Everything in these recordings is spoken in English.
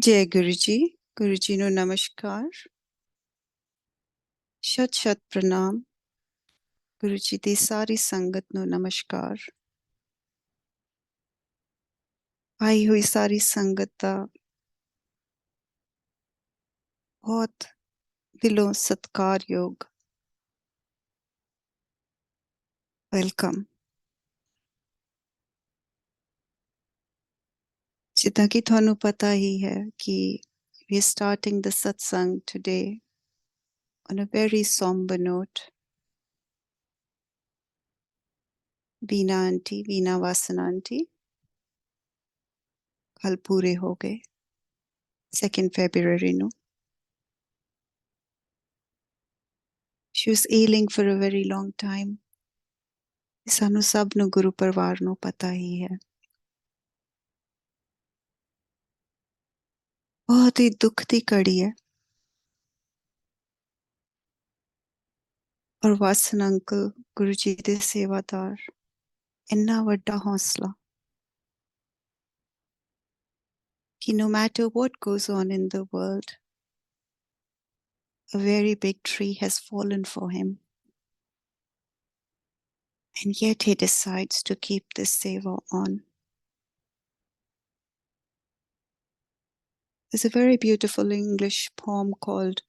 जय गुरु जी नो नमस्कार, शत शत प्रणाम, गुरु जी दी सारी संगत नो नमस्कार। आई हुई सारी संगत दा बहुत दिलों सत्कारयोग वेलकम। जितना कि थानू पता ही है कि we are starting the satsang today on a very somber note. Veena Vasan aunty कल पूरे हो गए 2nd February no. She was ailing for a very long time. सानू सब नु गुरु परिवार नु पता ही है। बहुत ही दुख दी कड़ी है और वासन अंकल गुरु जी दे सेवादार इन्ना वड्डा हौसला कि no matter what goes on in the world, a very big tree has fallen for him, and yet he decides to keep this seva on. There's a very beautiful English poem called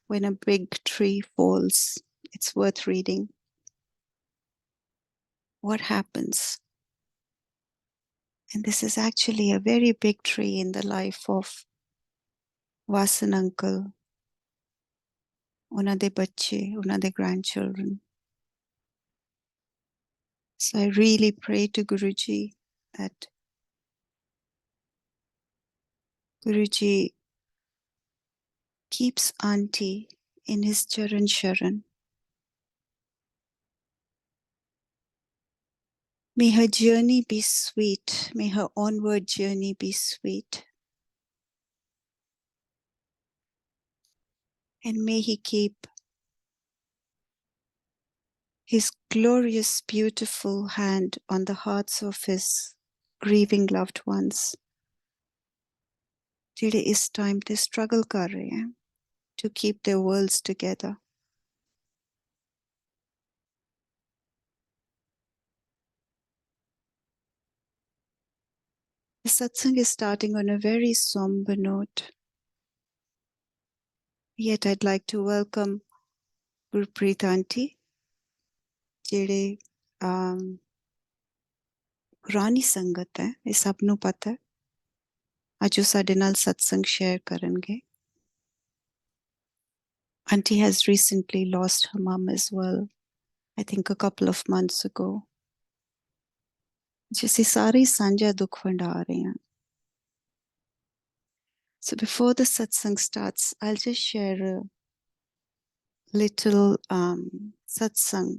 When a Big Tree Falls. It's worth reading. What happens? And this is actually a very big tree in the life of Vasan uncle, ਉਹਨਾਂ ਦੇ ਬੱਚੇ, ਉਹਨਾਂ ਦੇ grandchildren. So I really pray to Guruji that Guruji keeps Auntie in his Charan Sharan. May her journey be sweet. May her onward journey be sweet. And may he keep his glorious, beautiful hand on the hearts of his grieving loved ones. ਜਿਹੜੇ ਇਸ time ਤੇ struggle ਕਰ ਰਹੇ हैं to keep their worlds together. The satsang is starting on a very somber note. Yet I'd like to welcome Gupreet Aunty, ਜਿਹੜੇ ਪੁਰਾਣੀ ਸੰਗਤ ਹੈ, ਇਹ ਸਭ ਨੂੰ ਪਤਾ ਹੈ। ਅੱਜ ਉਹ ਸਾਡੇ ਨਾਲ ਸਤਸੰਗ ਸ਼ੇਅਰ ਕਰਨਗੇ। Aunty has recently lost her mum as well, I think a couple of months ago. ਜਿਸੇ ਸਾਰੇ ਸਾਂਝਾ ਦੁੱਖ ਵੰਡਾ ਰਹੇ ਹਾਂ। So before the satsang starts, I'll just share a little satsang.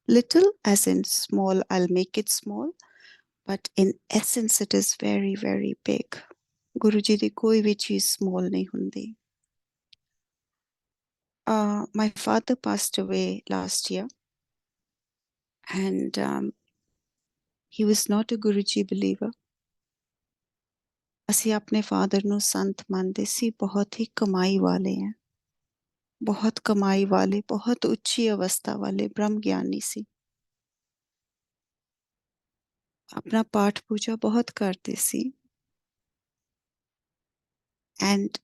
Little as in small, I'll make it small, but in essence it is very, very big. Guru ji di koi vi cheez small nahi hundi. My father passed away last year, and he was not a Guruji believer. ਅਸੀਂ ਆਪਣੇ father ਨੂੰ ਸੰਤ ਮੰਨਦੇ ਸੀ, ਬਹੁਤ ਹੀ ਕਮਾਈ ਵਾਲੇ हैं, बहुत कमाई वाले, बहुत उच्ची अवस्था वाले ब्रह्म ज्ञानी सी। अपना पाठ पूजा बहुत करते सी। And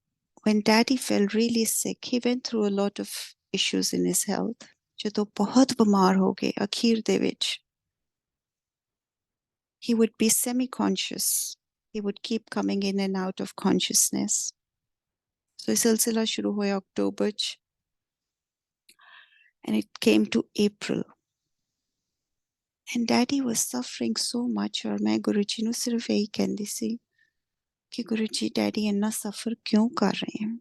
when daddy fell really sick, he went through a lot of issues in his health. ਜਦੋਂ ਬਹੁਤ ਬਿਮਾਰ ਹੋ ਗਏ ਅਖੀਰ ਦੇ ਵਿੱਚ, he would be semi-conscious. He would keep coming in and out of consciousness. So ਇਹ ਸਿਲਸਿਲਾ ਸ਼ੁਰੂ ਹੋਇਆ ਅਕਤੂਬਰ 'ਚ, and it came to April. And daddy was suffering so much, और मैं गुरु जी ਨੂੰ ਸਿਰਫ ਇਹੀ ਕਹਿੰਦੀ ਸੀ ਕਿ ਗੁਰੂ ਜੀ ਡੈਡੀ ਇੰਨਾ ਸਫਰ ਕਿਉਂ ਕਰ ਰਹੇ ਹਨ,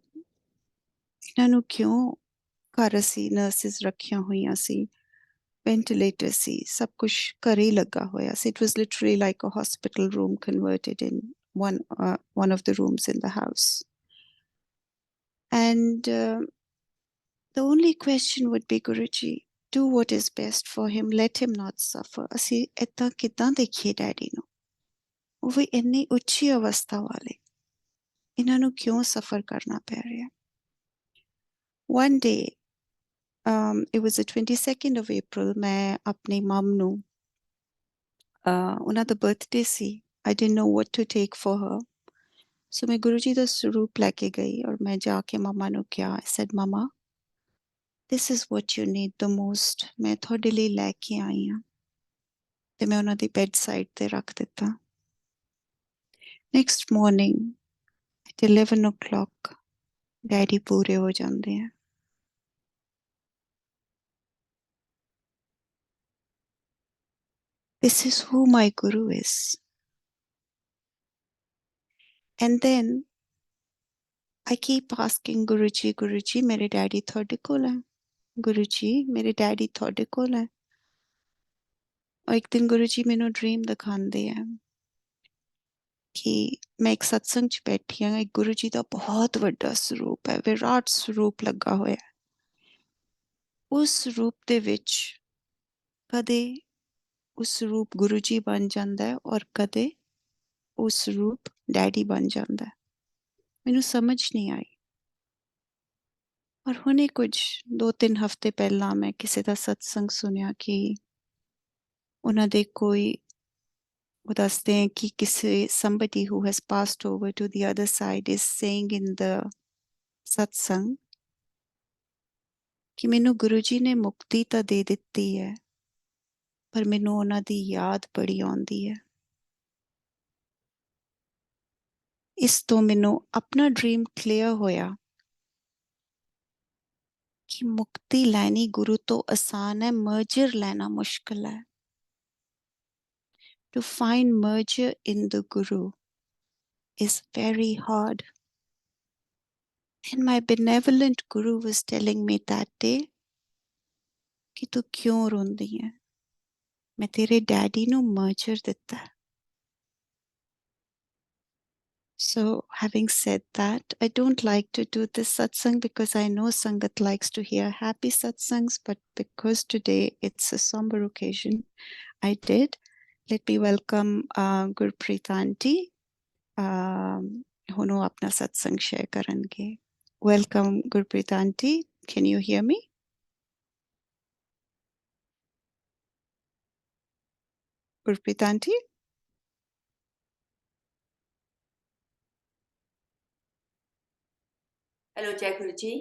ਇਹਨਾਂ ਨੂੰ ਕਿਉਂ ਘਰ ਅਸੀਂ ਨਰਸਿਸ ਰੱਖੀਆਂ ਹੋਈਆਂ ਸੀ, ਵੈਂਟੀਲੇਟਰ ਸੀ, ਸਭ ਕੁਝ ਘਰੇ ਹੀ ਲੱਗਾ ਹੋਇਆ ਸੀ। It was literally like a hospital room converted in one of the rooms in the house. And the only question would be, Guruji, do what is best for him, let him not suffer. ਅਸੀਂ ਏਦਾਂ ਕਿੱਦਾਂ ਦੇਖੀਏ daddy ਨੂੰ, ਉਹ ਵੀ ਇੰਨੀ ਉੱਚੀ ਅਵਸਥਾ ਵਾਲੇ। ਇਹਨਾਂ ਨੂੰ ਕਿਉਂ ਸਫਰ ਕਰਨਾ ਪੈ ਰਿਹਾ? One day, it was the 22nd of April, ਮੈਂ ਆਪਣੀ ਮਮ ਨੂੰ ਉਹਨਾਂ ਦਾ ਬਰਥਡੇ ਸੀ। I didn't know what to take for her. So ਮੈਂ ਗੁਰੂ ਜੀ ਦਾ ਸਰੂਪ ਲੈ ਕੇ ਗਈ ਔਰ ਮੈਂ ਜਾ ਕੇ ਮਮਾ ਨੂੰ ਕਿਹਾ, I said, Mama, this is what you need the most. ਮੈਂ ਤੁਹਾਡੇ ਲਈ ਲੈ ਕੇ ਆਈ ਹਾਂ। ਤੇ ਮੈਂ ਉਹਨਾਂ ਦੀ ਬੈੱਡ ਸਾਈਡ ਤੇ ਰੱਖ ਦਿੱਤਾ। Next morning at 11 o'clock daddy ਪੂਰੇ ਹੋ ਜਾਂਦੇ ਆ। This is who my Guru is. And then I keep asking Guruji, ਮੇਰੇ ਡੈਡੀ ਤੁਹਾਡੇ ਕੋਲ ਹੈ? Guruji, ਮੇਰੇ ਡੈਡੀ ਤੁਹਾਡੇ ਕੋਲ ਹੈ? ਔਰ ਇੱਕ ਦਿਨ Guruji ਮੈਨੂੰ ਡ੍ਰੀਮ ਦਿਖਾਉਂਦੇ ਆ ਕਿ ਮੈਂ ਇੱਕ ਸਤਸੰਗ 'ਚ ਬੈਠੀ ਹਾਂ, ਇੱਕ ਗੁਰੂ ਜੀ ਦਾ ਬਹੁਤ ਵੱਡਾ ਸਰੂਪ ਹੈ, ਵਿਰਾਟ ਸਰੂਪ ਲੱਗਾ ਹੋਇਆ। ਉਸ ਸਰੂਪ ਦੇ ਵਿੱਚ ਕਦੇ ਉਸ ਸਰੂਪ ਗੁਰੂ ਜੀ ਬਣ ਜਾਂਦਾ ਹੈ ਔਰ ਕਦੇ ਉਸ ਸਰੂਪ ਡੈਡੀ ਬਣ ਜਾਂਦਾ ਹੈ। ਮੈਨੂੰ ਸਮਝ ਨਹੀਂ ਆਈ। ਔਰ ਹੁਣੇ ਕੁਝ 2-3 ਹਫ਼ਤੇ ਪਹਿਲਾਂ ਮੈਂ ਕਿਸੇ ਦਾ ਸਤਸੰਗ ਸੁਣਿਆ ਕਿ ਉਹਨਾਂ ਦੇ ਕੋਈ ਉਹ ਦੱਸਦੇ हैं कि किसी somebody who has passed over to the other side is saying in the satsang कि ਮੈਨੂੰ ਗੁਰੂ ਜੀ ਨੇ ਮੁਕਤੀ ਤਾਂ ਦੇ ਦਿੱਤੀ ਹੈ ਪਰ ਮੈਨੂੰ ਉਹਨਾਂ ਦੀ ਯਾਦ ਬੜੀ ਆਉਂਦੀ ਹੈ। ਇਸ ਤੋਂ ਮੈਨੂੰ ਆਪਣਾ ਡ੍ਰੀਮ ਕਲੀਅਰ ਹੋਇਆ ਕਿ ਮੁਕਤੀ ਲੈਣੀ ਗੁਰੂ ਤੋਂ ਆਸਾਨ ਹੈ, ਮਰਜਰ ਲੈਣਾ ਮੁਸ਼ਕਿਲ ਹੈ। To find merger in the Guru is very hard. And my benevolent Guru was telling me that day कि तू क्यों रोंदी है? मैं तेरे डैडी ਨੂੰ merger ਦਿੱਤਾ। So having said that, I don't like to do this satsang because I know Sangat likes to hear happy satsangs, but because today it's a somber occasion, I did. Let me welcome Gupreet Aunty. ਹੁਣ ਉਹ ਆਪਣਾ ਸਤਸੰਗ share ਕਰਨਗੇ। Welcome Gupreet Aunty. Can you hear me? Gupreet Aunty? Hello, Jai Guruji.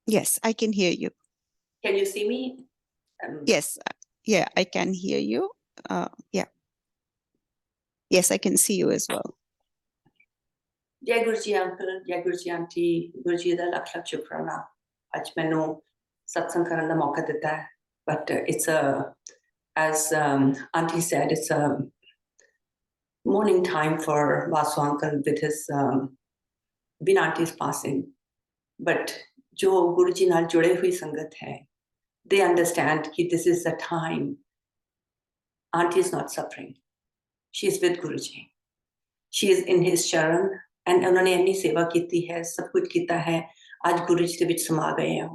Yes, I can hear you. Can you see me? Yes, yeah, I can hear you. Yeah. Yes, I can see you as well. Jai Guruji uncle, Jai Guruji aunty, Guruji da lakh lakh shukrana. Aj mainu satsang karan da mauka dita hai. But it's as auntie said, it's a mourning time for Vasu uncle with his bin auntie's passing. But jo Guruji naal jude hui sangat hai, they understand that this is the time auntie is not suffering. She is with Guruji. She is in his charan and उन्होंने अपनी सेवा की है, सब कुछ किया है, आज गुरुजी के बीच समा गए हैं।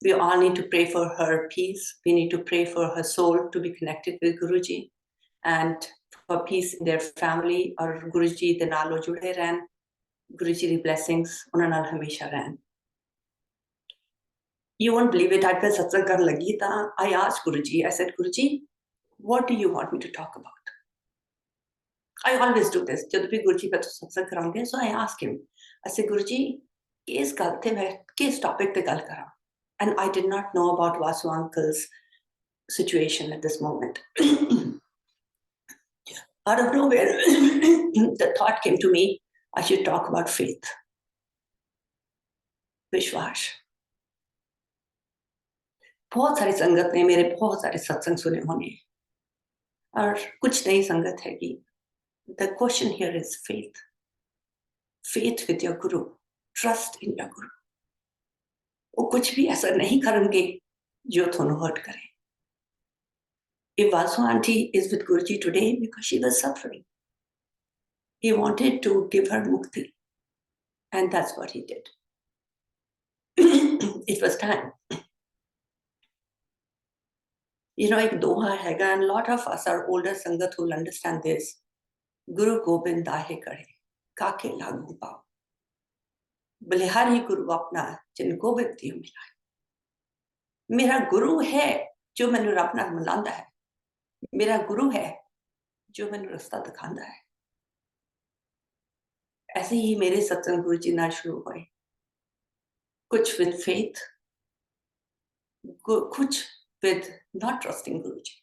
We all need to pray for her peace. We need to pray for her soul to be connected with Guruji and for peace in their family और गुरुजी के नाल जुड़े रहन, गुरुजी की blessings उन्हां नाल हमेशा रहन। You won't believe it, आज मैं सत्संग करने लगी था, I asked Guruji, I said, Guruji, what do you want me to talk about? I always do this. जब भी गुरुजी पे सत्संग करांगे, so I ask him. I say, Guruji, किस गल ते मैं किस टॉपिक पे गल करा? And I did not know about Vasu uncle's situation at this moment. Out of nowhere, the thought came to me, I should talk about faith. विश्वास। बहुत सारी संगत ने मेरे बहुत सारे सत्संग सुने होंगे और कुछ नई संगत है कि the question here is faith. Faith with your Guru. Trust in your Guru. वो कुछ भी ऐसा नहीं करेंगे जो थोड़ा hurt करे। If Vasu aunty is with Guruji today because she was suffering, he wanted to give her mukti, and that's what he did. It was time. You know, एक दोहा हैगा, and a lot of us are older sangat who will understand this. Guru Gobind dahe kare. काके लागू पाओ बलिहारी गुरु अपना जिनको व्यक्ति मिला मेरा गुरु है जो मैंने रब नाल मिलांदा है मेरा गुरु है जो मैंने रास्ता दिखांदा है ऐसे ही मेरे सत्संग गुरु जी नाल शुरू हुए कुछ विद फेथ कुछ with not trusting Guruji,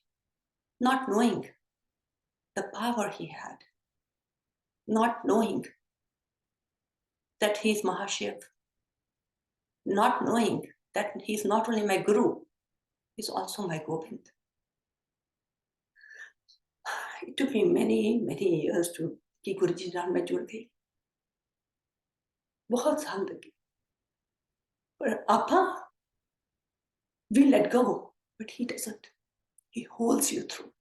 not knowing the power he had, not knowing that he's Mahashiv, not knowing that he's not only my Guru, he's also my Govind. It took me many years to कि Guruji नाल मैं जुड़ गई बहुत साल लगे पर आपा we let go but he doesn't. He holds you through.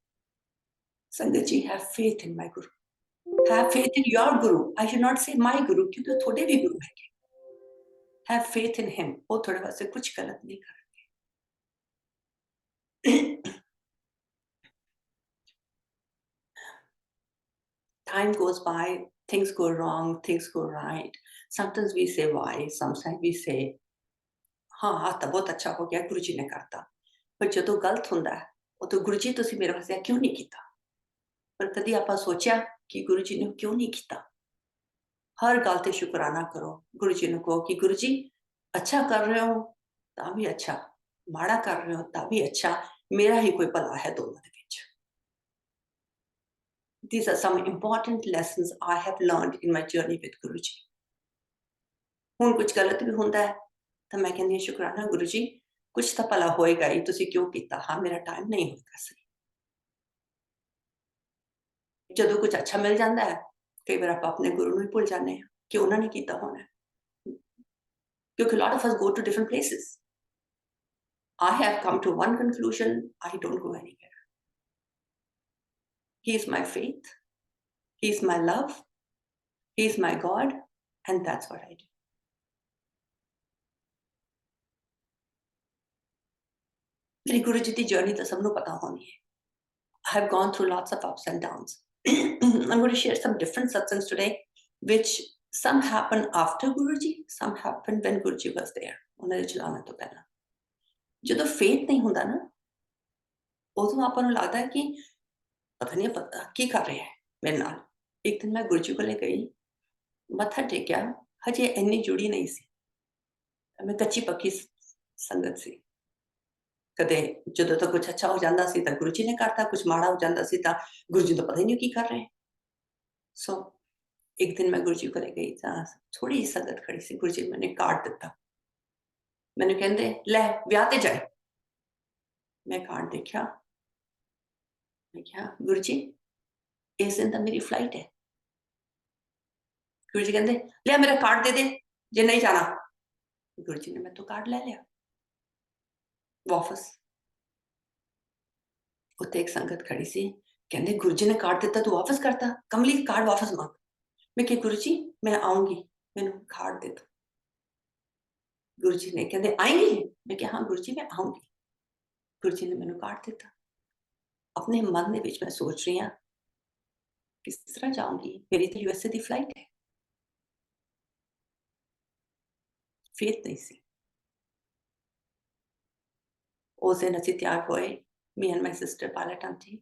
Sangatji, have faith in my Guru. Have faith in your Guru. I should not say my Guru क्योंकि थोड़े भी गुरु हैं Have faith in him. वो थोड़े वैसे कुछ गलत नहीं करेंगे Time goes by, things go wrong, things go right. Sometimes we say why, sometimes we say हाँ ਤਾਂ ਬਹੁਤ ਅੱਛਾ ਹੋ ਗਿਆ ਗੁਰੂ ਜੀ ਨੇ ਕਰਤਾ ਪਰ ਜਦੋਂ ਗਲਤ ਹੁੰਦਾ ਹੈ ਉਦੋਂ ਗੁਰੂ ਜੀ ਤੁਸੀਂ ਮੇਰੇ ਵਾਸਤੇ ਕਿਉਂ ਨਹੀਂ ਕੀਤਾ ਪਰ ਕਦੀ ਆਪਾਂ ਸੋਚਿਆ ਕਿ ਗੁਰੂ ਜੀ ਨੇ ਕਿਉਂ ਨਹੀਂ ਕੀਤਾ ਹਰ ਗੱਲ ਤੇ ਸ਼ੁਕਰਾਨਾ ਕਰੋ ਗੁਰੂ ਜੀ ਨੂੰ ਕਹੋ ਕਿ ਗੁਰੂ ਜੀ ਅੱਛਾ ਕਰ ਰਹੇ ਹੋ ਤਾਂ ਵੀ ਅੱਛਾ ਮਾੜਾ ਕਰ ਰਹੇ ਹੋ ਤਾਂ ਵੀ ਅੱਛਾ ਮੇਰਾ ਹੀ ਕੋਈ ਭਲਾ ਹੈ ਦੋਨਾਂ ਦੇ ਵਿੱਚ These are some important lessons I have learned in my journey with Guruji. ਹੁਣ ਕੁਝ ਗਲਤ ਵੀ ਹੁੰਦਾ ਹੈ ਤਾਂ ਮੈਂ ਕਹਿੰਦੀ ਹਾਂ ਸ਼ੁਕਰਾਨਾ ਗੁਰੂ ਜੀ ਕੁਝ ਤਾਂ ਭਲਾ ਹੋਏਗਾ ਹੀ ਤੁਸੀਂ ਕਿਉਂ ਕੀਤਾ ਹਾਂ ਮੇਰਾ ਟਾਈਮ ਨਹੀਂ ਹੋਏਗਾ ਸਹੀ ਜਦੋਂ ਕੁਝ ਅੱਛਾ ਮਿਲ ਜਾਂਦਾ ਹੈ ਕਈ ਵਾਰ ਆਪਾਂ ਆਪਣੇ ਗੁਰੂ ਨੂੰ ਹੀ ਭੁੱਲ ਜਾਂਦੇ ਹਾਂ ਕਿ ਉਹਨਾਂ ਨੇ ਕੀਤਾ ਹੋਣਾ ਕਿਉਂਕਿ lot of us go to different places. I have come to one conclusion, I don't go anywhere. He is my faith, he is my love, he is my God, and that's what I do. मेरी गुरु जी की journey तो सबनों पता होनी है. I have gone through lots of ups and downs. I'm going to share some different satsangs today, which some happen after Guruji, some happen when Guruji was there. उन्हें चलाना तो पहला. जो तो faith नहीं होता ना, उसे आप लोग लगता है कि पता नहीं पता क्या कर रहे हैं मेरे नाल. एक दिन मैं गुरुजी को ले गई, मत्था टेकिया, हजे इन्नी जुड़ी नहीं सी. मैं कच्ची पक्की संगत सी. कदे ਜਦੋਂ ਤਾਂ ਕੁਝ ਅੱਛਾ ਹੋ ਜਾਂਦਾ ਸੀ ਤਾਂ ਗੁਰੂ ਜੀ ਨੇ ਕਰਤਾ ਕੁਝ ਮਾੜਾ ਹੋ ਜਾਂਦਾ ਸੀ ਤਾਂ ਗੁਰੂ ਜੀ ਨੂੰ ਪਤਾ ਹੀ ਨਹੀਂ ਕੀ ਕਰ ਰਹੇ ਸੋ ਇੱਕ ਦਿਨ ਮੈਂ ਗੁਰੂ ਜੀ ਕੋਲ ਗਈ ਤਾਂ ਥੋੜੀ ਜਿਹੀ ਸੰਗਤ ਖੜੀ ਸੀ ਗੁਰੂ ਜੀ ਨੇ ਮੈਨੂੰ ਕਾਰਡ ਦਿੱਤਾ ਮੈਨੂੰ ਕਹਿੰਦੇ ਲੈ ਵਿਆਹ ਤੇ ਜਾਏ ਮੈਂ ਕਾਰਡ ਦੇਖਿਆ ਮੈਂ ਕਿਹਾ ਗੁਰੂ ਜੀ ਇਸ ਦਿਨ ਤਾਂ ਮੇਰੀ ਫਲਾਈਟ ਹੈ ਗੁਰੂ ਜੀ ਕਹਿੰਦੇ ਲੈ ਮੇਰਾ ਕਾਰਡ ਦੇ ਦੇ ਜੇ ਨਹੀਂ ਜਾਣਾ ਗੁਰੂ ਜੀ ਨੇ ਮੇਰੇ ਤੋਂ ਕਾਰਡ ਲੈ ਲਿਆ वापस उत्ते एक संगत खड़ी सी कहते गुरु जी ने कार्ड दिता तू वापस करता कमली कार्ड वापस मांग मैं कि गुरु जी मैं आऊंगी मैंने कार्ड दे दो गुरु जी ने कहते आएंगी मैं कि हाँ गुरु जी मैं आऊंगी गुरु जी ने मैंने कार्ड दिता अपने मन में मैं सोच रही हूँ किस तरह जाऊंगी मेरी तो यूएसए की फ्लाइट है फेथ नहीं सी उस दिन असीं तैयार होए me and my sister pilot auntie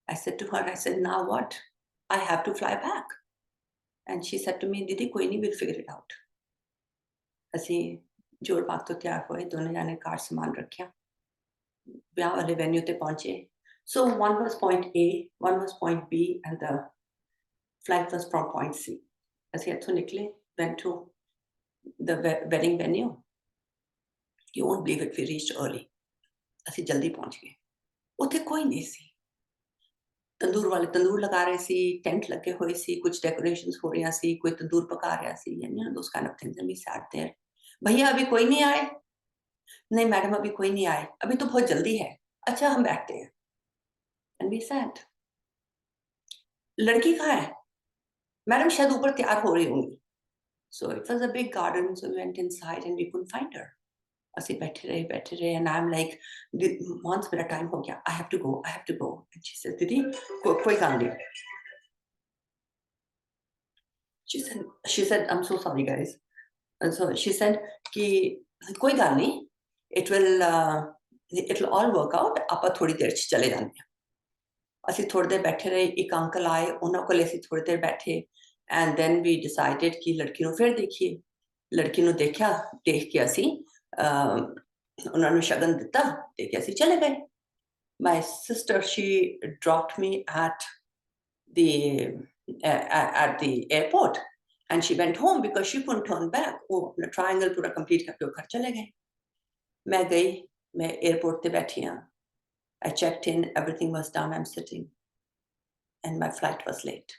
I said to her I said now what I have to fly back and she said to me didi koi nahi we'll figure it out ਅਸੀਂ ਜੋੜ ਬਾਗ ਤੋਂ ਤਿਆਰ ਹੋਏ ਦੋਨੇ ਜਾਨੇ ਕਾਰ ਸਮਾਨ ਰੱਖਿਆ ਵਿਆਹ ਵਾਲੇ ਵੈਨਿਊ ਤੇ ਪਹੁੰਚੇ so one was point A one was point B and the flight was from point C ਅਸੀਂ ਇੱਥੋਂ ਨਿਕਲੇ went to the wedding venue you won't believe it we reached early ਅਸੀਂ ਜਲਦੀ ਪਹੁੰਚ ਗਏ ਉੱਥੇ ਕੋਈ ਨਹੀਂ ਸੀ ਤੰਦੂਰ ਵਾਲੇ ਤੰਦੂਰ ਲਗਾ ਰਹੇ ਸੀ ਟੈਂਟ ਲੱਗੇ ਹੋਏ ਸੀ ਕੁਝ ਡੈਕੋਰੇਸ਼ਨਸ ਹੋ ਰਹੀਆਂ ਸੀ ਕੋਈ ਤੰਦੂਰ ਪਕਾ ਰਿਹਾ ਸੀ ਯਾਨੀ those kind of things and we sat there भैया अभी कोई नहीं आए नहीं मैडम अभी कोई नहीं आए अभी तो बहुत जल्दी है अच्छा हम बैठते हैं and we sat लड़की कहाँ है मैडम शायद ऊपर तैयार हो रही होंगी so it was a big garden so we went inside and we couldn't find her ਅਸੀਂ बैठे रहे and I'm like once मेरा time हो गया I have to go and she says दीदी कोई काम नहीं she said, I'm so sorry, guys. And so she said, कि कोई गल नहीं, it'll all work out. ਆਪਾਂ थोड़ी देर च चले जाने हैं. ਅਸੀਂ थोड़ी देर बैठे रहे, एक अंकल आए, ਉਹਨਾਂ ਕੋਲ ਅਸੀਂ थोड़ी देर बैठे, and then we decided कि लड़की ਨੂੰ ਫਿਰ देखिए. लड़की ਨੂੰ ਦੇਖਿਆ, ਦੇਖ ਕੇ ਅਸੀਂ ਉਹਨਾਂ ਨੂੰ ਸ਼ਗਨ ਦਿੱਤਾ, ਤੇ ਕਿ ਅਸੀਂ ਚਲੇ ਗਏ. My sister, she dropped me at the airport, and she went home because she couldn't turn back. वो अपना triangle पूरा complete करके वो घर चले गए. मैं गई, मैं airport पे बैठी हूँ. I checked in, everything was done, I'm sitting, and my flight was late.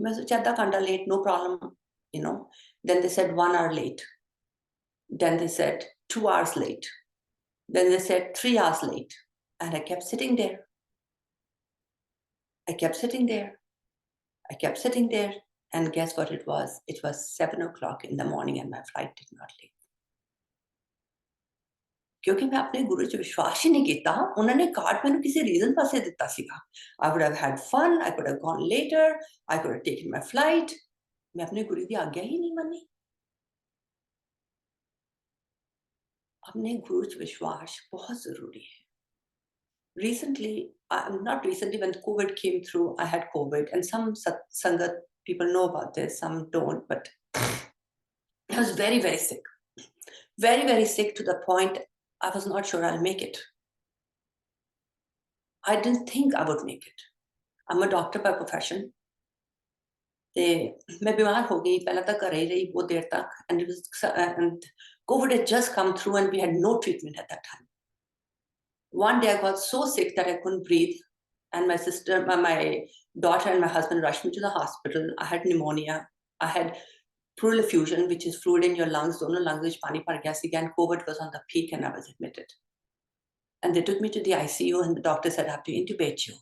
मैं सोचा आधा घंटा late, no problem, you know. Then they said 1 hour late. Then they said 2 hours late. Then they said 3 hours late. And I kept sitting there. I kept sitting there. I kept sitting there. And guess what it was? It was 7 o'clock in the morning and my flight did not leave. क्योंकि मैं अपने गुरु च विश्वास ही नहीं किया, उन्होंने card मैंने किसी रीजन पासे दिता सीगा. I would have had fun, I could have gone later, I could have taken my flight. मैं अपने गुरु की आज्ञा ही नहीं मानी. अपने गुरु च विश्वास बहुत जरूरी है. Recently, not recently, when COVID came through, I had COVID, and some Sangat people know about this, some don't, but I was very, very sick. Very, very sick to the point I was not sure I'll make it. I didn't think I would make it. I'm a doctor by profession. मैं बीमार हो गई, पहले तक घर ही रही बहुत देर तक, and COVID had just come through and we had no treatment at that time. One day I got so sick that I couldn't breathe, and my sister, my daughter and my husband rushed me to the hospital. I had pneumonia. I had pleural effusion, which is fluid in your lungs. Dono lungs vich pani par gaya siga, and COVID was on the peak and I was admitted. And they took me to the ICU and the doctor said, I have to intubate you.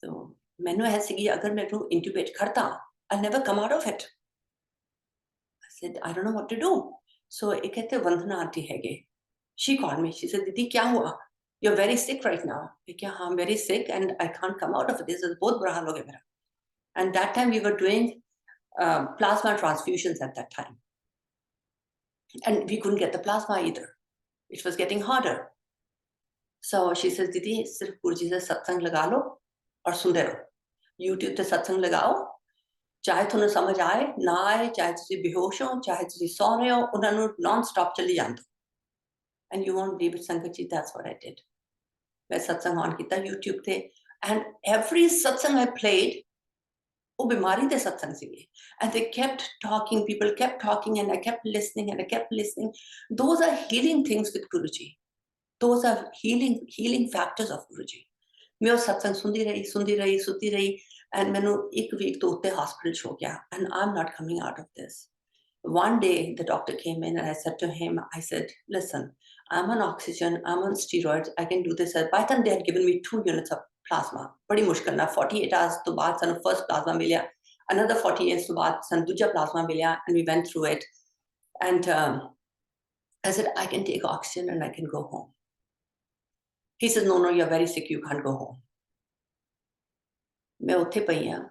So मैंने ऐसे कि अगर मैं तो intubate करता, I'll never come out of it. I said, I don't know what to do. So एक कहते वंदना aunty हैगे. She called me. She said, दीदी क्या हुआ? You're very sick right now. I'm very sick and I can't come out of it. This is बहुत बुरा हाल हो गया मेरा. And that time we were doing plasma transfusions at that time. And we couldn't get the plasma either. It was getting harder. So she says, दीदी सिर्फ गुरुजी से सत्संग लगा लो और सुनते रहो. YouTube ਤੇ सत्संग लगाओ, ਚਾਹੇ ਤੁਹਾਨੂੰ ਸਮਝ ਆਏ ਨਾ ਆਏ, ਚਾਹੇ ਤੁਸੀਂ ਬੇਹੋਸ਼ ਹੋ, ਚਾਹੇ ਤੁਸੀਂ ਸੌ ਰਹੇ ਹੋ, ਉਹਨਾਂ ਨੂੰ ਨਾਨ ਸਟਾਪ ਚੱਲੀ ਜਾਂਦੇ. And you won't believe it, Sangat ji, that's what I did. मैं सत्संग ऑन किया YouTube ਤੇ, and every satsang I played, वो बीमारी दे सत्संग सीगे. And they kept talking, people kept talking, and I kept listening and I kept listening. Those are healing things with Guruji. Those are healing factors of Guruji. मैं वो सत्संग सुनती रही, and मैंने एक week तो उत्ते hospital हो गया, and I'm not coming out of this. One day the doctor came in and I said to him, I said, listen, I'm on oxygen, I'm on steroids, I can do this. By the time they had given me 2 units of plasma, बड़ी मुश्किल ना 48 hours तो बाद सन first plasma मिला, another 48 hours तो बाद सन दूसरा plasma मिला, and we went through it. And I said, I can take oxygen and I can go home. He says, no, you're very sick, you can't go home. मैं उठे पई हां,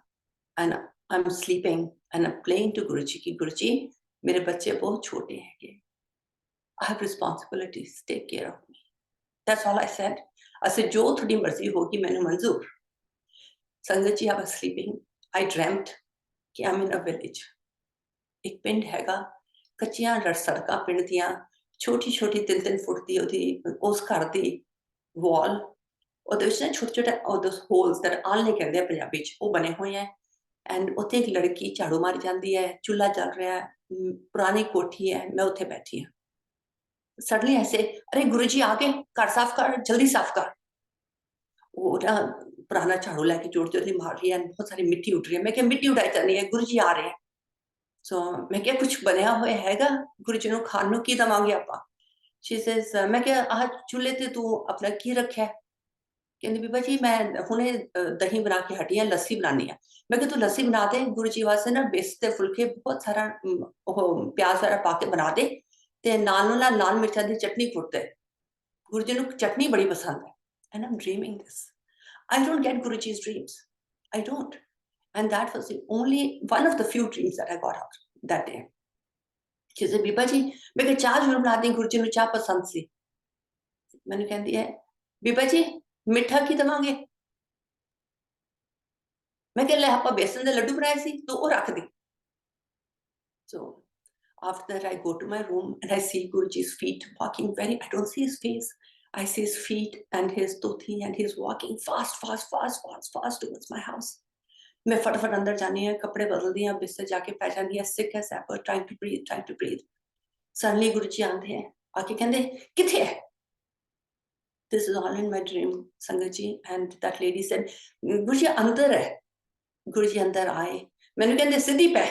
and I'm sleeping and I'm playing to Guruji ki Guruji, मेरे बच्चे बहुत छोटे हैं, I have responsibilities, take care of me. That's all I said. I said, जो थोड़ी मर्जी होगी मैंने मंजूर. संगत जी, I was sleeping. I dreamt कि I'm in a village. एक पिंड हैगा, कच्चियां सड़कां पिंड दियां, छोटी-छोटी 3-3 फुट दी ओदी उस घर दी wall. ਉਹਦੇ ਵਿੱਚ ਨਾ ਛੋਟੇ-ਛੋਟੇ those holes that ਆਲਣੇ ਕਹਿੰਦੇ ਆ ਪੰਜਾਬੀ ਚ, ਉਹ ਬਣੇ ਹੋਏ ਆ. and ਉੱਥੇ ਇੱਕ ਲੜਕੀ ਝਾੜੂ ਮਾਰੀ ਜਾਂਦੀ ਹੈ, ਚੁੱਲ੍ਹਾ ਜਲ ਰਿਹਾ ਹੈ, ਪੁਰਾਣੀ ਕੋਠੀ ਹੈ, ਮੈਂ ਉੱਥੇ ਬੈਠੀ ਹਾਂ. suddenly ऐसे, अरे गुरुजी आ गए, घर साफ कर, जल्दी साफ कर. वो ना पुराना झाड़ू लेके जोर-जोर से मार रही है, बहुत सारी मिट्टी उठ रही है. मैं क्या मिट्टी उठाई जानी है, गुरुजी आ रहे हैं. so मैं क्या कुछ ਬਣਿਆ ਹੋਇਆ ਹੈਗਾ ਗੁਰੂਜੀ ਨੂੰ ਖਾਣ ਨੂੰ, ਕੀ ਦਵਾਂਗੇ ਆਪਾਂ? she says, मैं क्या ਆਹ ਚੁੱਲ੍ਹੇ ਤੇ ਤੂੰ ਆਪਣਾ ਕੀ ਰੱਖਿਆ? ਕਹਿੰਦੀ ਬੀਬਾ ਜੀ ਮੈਂ ਹੁਣੇ ਦਹੀਂ ਬਣਾ ਕੇ ਹਟੀ ਆ, ਲੱਸੀ ਬਣਾਉਣੀ ਆ. ਮੈਂ ਕਿਹਾ ਤੂੰ ਲੱਸੀ ਬਣਾ ਦੇ, ਗੁਰੂ ਜੀ ਵਾਸਤੇ ਨਾ ਬੇਸ ਤੇ ਫੁਲਕੇ ਬਹੁਤ ਸਾਰਾ ਉਹ ਪਿਆਜ਼ ਵਗੈਰਾ ਪਾ ਕੇ ਬਣਾ ਦੇ, ਤੇ ਨਾਲ ਨੂੰ ਲਾਲ ਮਿਰਚਾਂ ਦੀ ਚਟਨੀ ਕੁੱਟ ਦੇ. ਗੁਰੂ ਜੀ ਨੂੰ ਚਟਨੀ ਬੜੀ ਪਸੰਦ ਹੈ. And I'm dreaming this. I don't get Guruji's dreams. I don't. And that was the only one of the few dreams that I got out that day. She said, Biba ji, मैं चाह जरूर बना दी, गुरु जी ने चाह पसंद सी। मैंने कह दिया, बीबा जी मिठा की दवांगे? मैं कह ले आप बेसन दे लड्डू बनाए सी तो वो रख दी। So after that I go to my room and I see Guruji's feet walking very, I don't see his face, I see his feet and his dhoti and he's walking fast towards my house. मैं फटाफट अंदर जानी है, कपड़े बदल दिए, बिस्तर जाके पहचानी है, sick as ever, trying to breathe. Suddenly Guruji आते हैं, आके कहते किथे है? This is all in my dream, Sangatji. And that lady said, Guruji अंदर है. Guruji अंदर आए. मैंने कहते सीधी पे.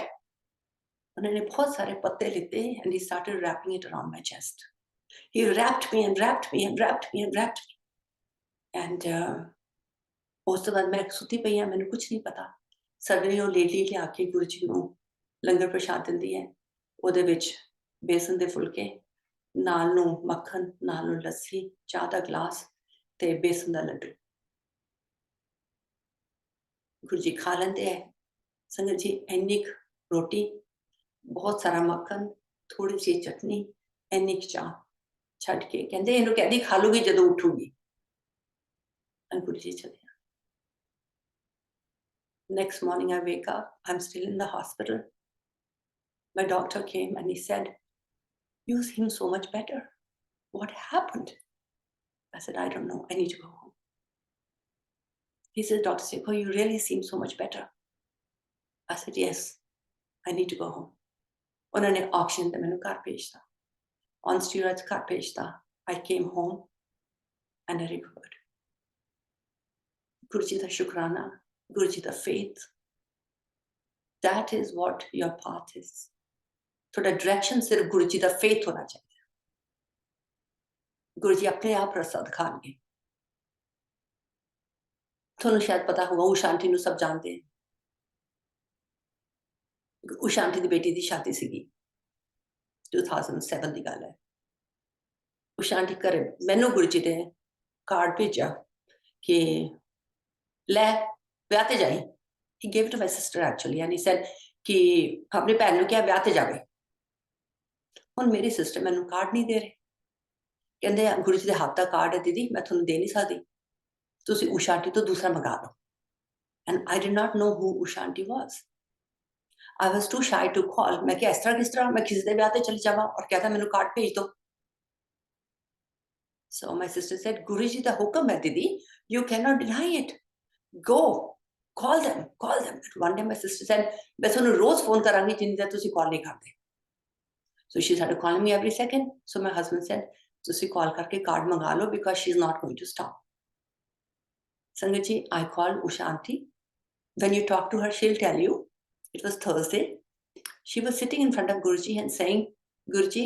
उन्होंने बहुत सारे पत्ते लेते and he started wrapping it around my chest. He wrapped me and wrapped me and wrapped me and wrapped me. And ਉਸ ਤੋਂ ਬਾਅਦ मैं सुती पई हां, मैंने कुछ नहीं पता. Suddenly ਉਹ ਲੇਡੀ ਲਿਆ ਕੇ ਗੁਰਜੀ ਨੂੰ ਲੰਗਰ ਪ੍ਰਸ਼ਾਦ ਦਿੰਦੀ ਹੈ. ਉਹਦੇ ਵਿੱਚ ਬੇਸਨ ਦੇ ਫੁਲਕੇ, ਨਾਲ ਨੂੰ ਮੱਖਣ, ਨਾਲ ਨੂੰ ਲੱਸੀ, ਚਾਹ ਦਾ ਗਲਾਸ ਤੇ ਬੇਸਨ ਦਾ ਲੱਡੂ। ਗੁਰੂ ਜੀ ਖਾ ਲੈਂਦੇ ਹੈ। ਸੰਗਤ ਜੀ ਇੰਨੀ ਰੋਟੀ, ਬਹੁਤ ਸਾਰਾ ਮੱਖਣ, ਥੋੜੀ ਜਿਹੀ ਚਟਨੀ, ਇੰਨੀ ਚਾਹ ਛੱਡ ਕੇ ਕਹਿੰਦੇ ਇਹਨੂੰ ਕਹਿੰਦੀ ਖਾ ਲੂਗੀ ਜਦੋਂ ਉੱਠੂਗੀ। ਗੁਰੂ ਜੀ ਚਲੇ। Next morning I wake up, I'm still in the hospital. My doctor came and he said, you seem so much better. What happened? I said, I don't know. I need to go home. He said, Dr. Sekhon, you really seem so much better. I said, yes, I need to go home. उन्होंने oxygen पे मैंने घर भेजता, on steroids घर भेजता. I came home and I recovered. गुरु जी का शुक्राना, गुरु जी का faith. That is what your path is. थोड़ा डायरेक्शन सिर्फ गुरु जी का faith होना चाहिए. गुरु जी अपने आप रास्ता दिखाएंगे. ਤੁਹਾਨੂੰ ਸ਼ਾयद पता होगा, उषा आंटी ਨੂੰ सब जानते हैं. उषा आंटी ਦੀ बेटी ਦੀ शादी ਸੀਗੀ, 2007 ਦੀ ਗੱਲ ਹੈ. उषा आंटी ਘਰੇ ਮੈਨੂੰ ਗੁਰੂ ਜੀ ਨੇ ਕਾਰਡ ਭੇਜਿਆ ਕਿ ਲੈ ਵਿਆਹ ਤੇ ਜਾਈ. He gave it to my sister actually and he said ਕਿ ਆਪਣੀ ਭੈਣ ਨੂੰ ਕਿਹਾ ਵਿਆਹ ਤੇ ਜਾਵੇ. ਹੁਣ ਮੇਰੀ ਸਿਸਟਰ ਮੈਨੂੰ ਕਾਰਡ ਨਹੀਂ ਦੇ ਰਹੇ. ਕਹਿੰਦੇ ਗੁਰੂ ਜੀ ਦੇ ਹੱਥ ਦਾ ਕਾਰਡ ਹੈ ਦੀਦੀ, ਮੈਂ ਤੁਹਾਨੂੰ ਦੇ ਨਹੀਂ ਸਕਦੀ, ਤੁਸੀਂ ਉਸ਼ਾ ਆਂਟੀ ਤੋਂ ਦੂਸਰਾ ਮੰਗਾ ਲਓ. And I did not know who Usha aunty was. I was too shy to call. मैं क्या इस तरह किस तरह मैं किसी दे ब्याह ते चली जावा और कहता मैंने कार्ड भेज दो. So my sister said, Guruji da hukam hai didi, you cannot deny it. Go, call them. And one day my sister said, मैं ਤੁਹਾਨੂੰ रोज phone ਕਰਾਂਗੀ ਜਿੰਨੀ ਦੇਰ ਤੁਸੀਂ call ਨਹੀਂ ਕਰਦੇ. So she started calling me every second. So my husband said, ਤੁਸੀਂ call ਕਰਕੇ card ਮੰਗਾ ਲਓ because she's not going to stop. Sangat ji, I called Usha aunty. When you talk to her, she'll tell you. It was Thursday. She was sitting in front of Guruji and saying, Guruji,